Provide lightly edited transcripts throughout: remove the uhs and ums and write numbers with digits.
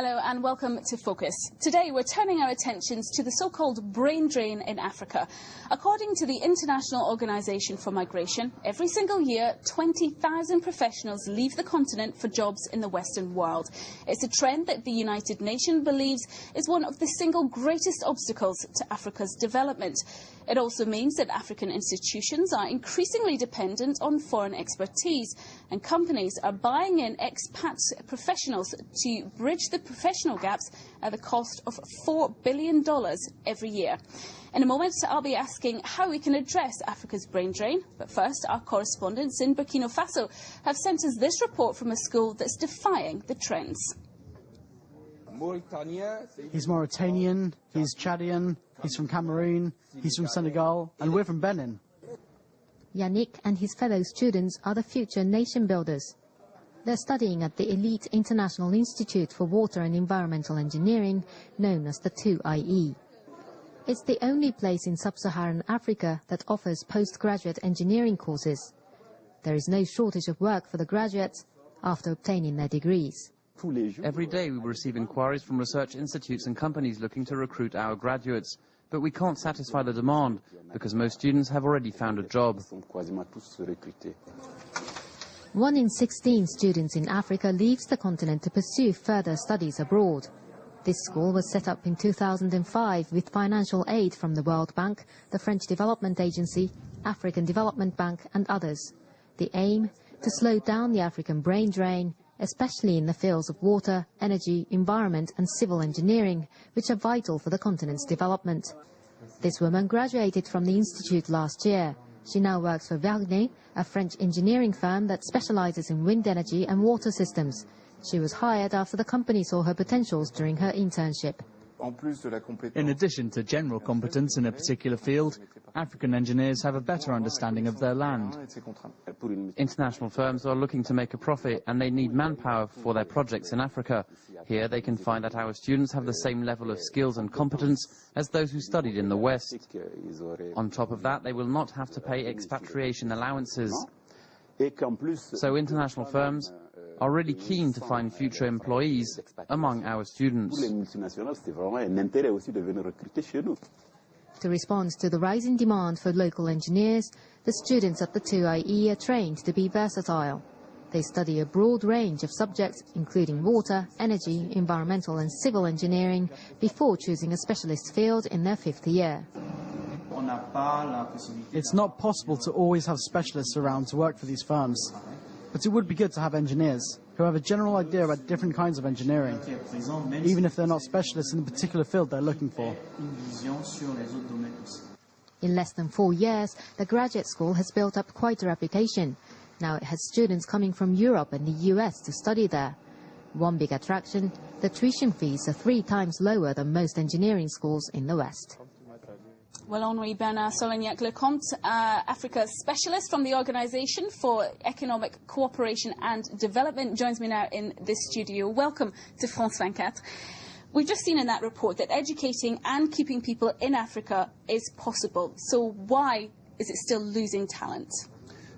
Hello and welcome to Focus. Today we're turning our attentions to the so-called brain drain in Africa. According to the International Organization for Migration, every single year 20,000 professionals leave the continent for jobs in the Western world. It's a trend that the United Nations believes is one of the single greatest obstacles to Africa's development. It also means that African institutions are increasingly dependent on foreign expertise, and companies are buying in expat professionals to bridge the professional gaps at the cost of $4 billion every year. In a moment, I'll be asking how we can address Africa's brain drain. But first, our correspondents in Burkina Faso have sent us this report from a school that's defying the trends. He's Mauritanian, he's Chadian, he's from Cameroon, he's from Senegal, and we're from Benin. Yannick and his fellow students are the future nation builders. They're studying at the elite International Institute for Water and Environmental Engineering, known as the 2IE. It's the only place in sub-Saharan Africa that offers postgraduate engineering courses. There is no shortage of work for the graduates after obtaining their degrees. Every day we receive inquiries from research institutes and companies looking to recruit our graduates. But we can't satisfy the demand because most students have already found a job. 1 in 16 students in Africa leaves the continent to pursue further studies abroad. This school was set up in 2005 with financial aid from the World Bank, the French Development Agency, African Development Bank and others. The aim? To slow down the African brain drain, especially in the fields of water, energy, environment and civil engineering, which are vital for the continent's development. This woman graduated from the institute last year. She now works for Vernet, a French engineering firm that specializes in wind energy and water systems. She was hired after the company saw her potentials during her internship. In addition to general competence in a particular field, African engineers have a better understanding of their land. International firms are looking to make a profit and they need manpower for their projects in Africa. Here they can find that our students have the same level of skills and competence as those who studied in the West. On top of that, they will not have to pay expatriation allowances. So international firms are really keen to find future employees among our students. To respond to the rising demand for local engineers, the students at the 2IE are trained to be versatile. They study a broad range of subjects, including water, energy, environmental and civil engineering, before choosing a specialist field in their 5th year. It's not possible to always have specialists around to work for these firms. But it would be good to have engineers who have a general idea about different kinds of engineering, even if they're not specialists in the particular field they're looking for. In less than 4 years, the graduate school has built up quite a reputation. Now it has students coming from Europe and the US to study there. One big attraction, the tuition fees are 3 times lower than most engineering schools in the West. Well, Henri Bernard Solignac-Lecomte, Africa specialist from the Organization for Economic Cooperation and Development, joins me now in this studio. Welcome to France 24. We've just seen in that report that educating and keeping people in Africa is possible. So why is it still losing talent?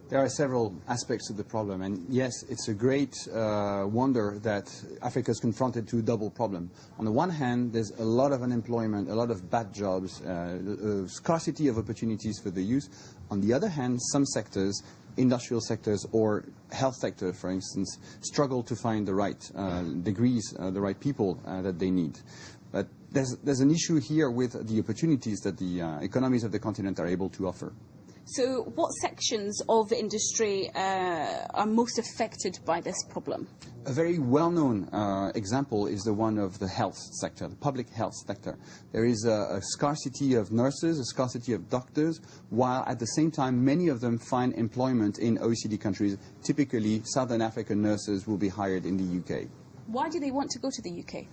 There are several aspects to the problem, and yes, it's a great wonder that Africa is confronted to a double problem. On the one hand, there's a lot of unemployment, a lot of bad jobs, scarcity of opportunities for the youth. On the other hand, some sectors, industrial sectors or health sector, for instance, struggle to find the right degrees, the right people that they need. But there's an issue here with the opportunities that the economies of the continent are able to offer. So what sections of industry are most affected by this problem? A very well-known example is the one of the health sector, the public health sector. There is a scarcity of nurses, a scarcity of doctors, while at the same time many of them find employment in OECD countries. Typically, Southern African nurses will be hired in the UK. Why do they want to go to the UK?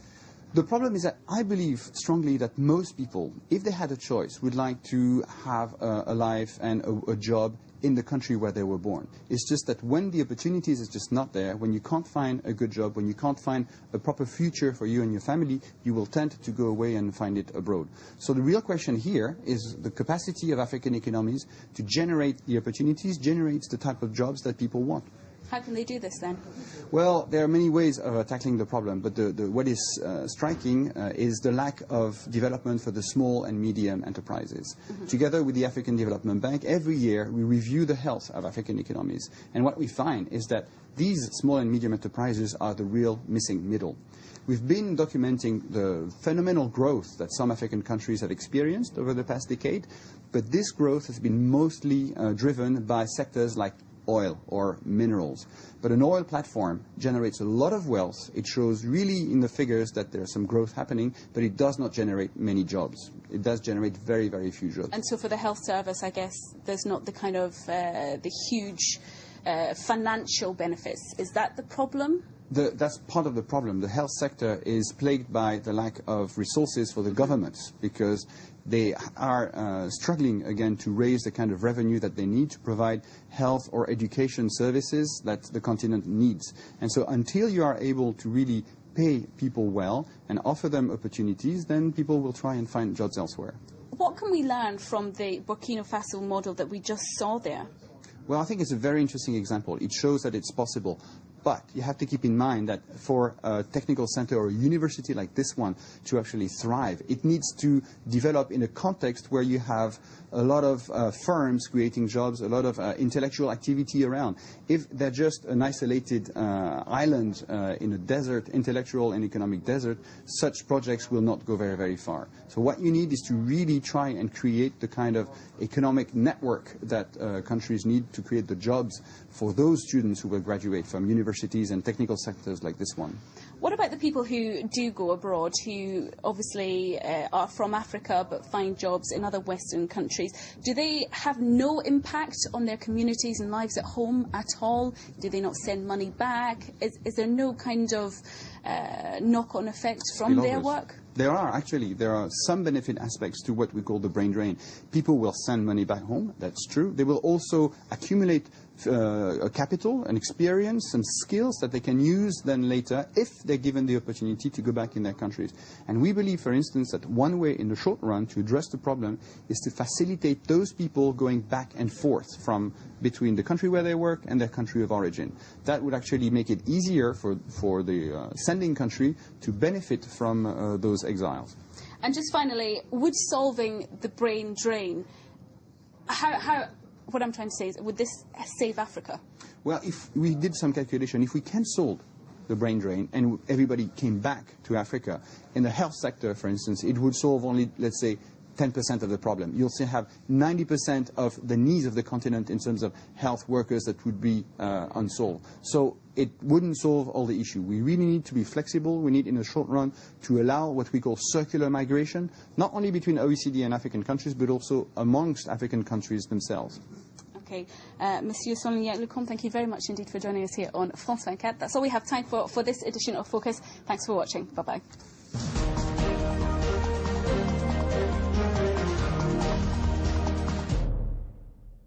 The problem is that I believe strongly that most people, if they had a choice, would like to have a life and a job in the country where they were born. It's just that when the opportunities is just not there, when you can't find a good job, when you can't find a proper future for you and your family, you will tend to go away and find it abroad. So the real question here is the capacity of African economies to generate the opportunities, generate the type of jobs that people want. How can they do this then? Well, there are many ways of tackling the problem, but what is striking is the lack of development for the small and medium enterprises. Together with the African Development Bank, every year we review the health of African economies. And what we find is that these small and medium enterprises are the real missing middle. We've been documenting the phenomenal growth that some African countries have experienced over the past decade, but this growth has been mostly driven by sectors like oil or minerals. But an oil platform generates a lot of wealth. It shows really in the figures that there's some growth happening, but it does not generate many jobs. It does generate very, very few jobs. And so for the health service, I guess there's not the kind of the huge financial benefits. Is that the problem? That's part of the problem. The health sector is plagued by the lack of resources for the governments because they are struggling again to raise the kind of revenue that they need to provide health or education services that the continent needs. And so until you are able to really pay people well and offer them opportunities, then people will try and find jobs elsewhere. What can we learn from the Burkina Faso model that we just saw there? Well, I think it's a very interesting example. It shows that it's possible. But you have to keep in mind that for a technical center or a university like this one to actually thrive, it needs to develop in a context where you have a lot of firms creating jobs, a lot of intellectual activity around. If they're just an isolated island in a desert, intellectual and economic desert, such projects will not go very, very far. So what you need is to really try and create the kind of economic network that countries need to create the jobs for those students who will graduate from universities and technical sectors like this one. What about the people who do go abroad, who obviously are from Africa but find jobs in other Western countries? Do they have no impact on their communities and lives at home at all? Do they not send money back? Is there no kind of knock-on effect from their work? There are some benefit aspects to what we call the brain drain. People will send money back home, that's true. They will also accumulate a capital, an experience, some skills that they can use then later if they're given the opportunity to go back in their countries. And we believe, for instance, that one way in the short run to address the problem is to facilitate those people going back and forth from between the country where they work and their country of origin. That would actually make it easier for the sending country to benefit from those exiles. And just finally, would solving the brain drain, what I'm trying to say is, would this save Africa? Well, if we did some calculation, if we can solve the brain drain and everybody came back to Africa, in the health sector, for instance, it would solve only, let's say, 10% of the problem. You'll still have 90% of the needs of the continent in terms of health workers that would be unsolved. So it wouldn't solve all the issue. We really need to be flexible. We need, in the short run, to allow what we call circular migration, not only between OECD and African countries, but also amongst African countries themselves. Okay. Monsieur Sonlignac-Lecomte, thank you very much indeed for joining us here on France 24. That's all we have time for this edition of Focus. Thanks for watching. Bye-bye.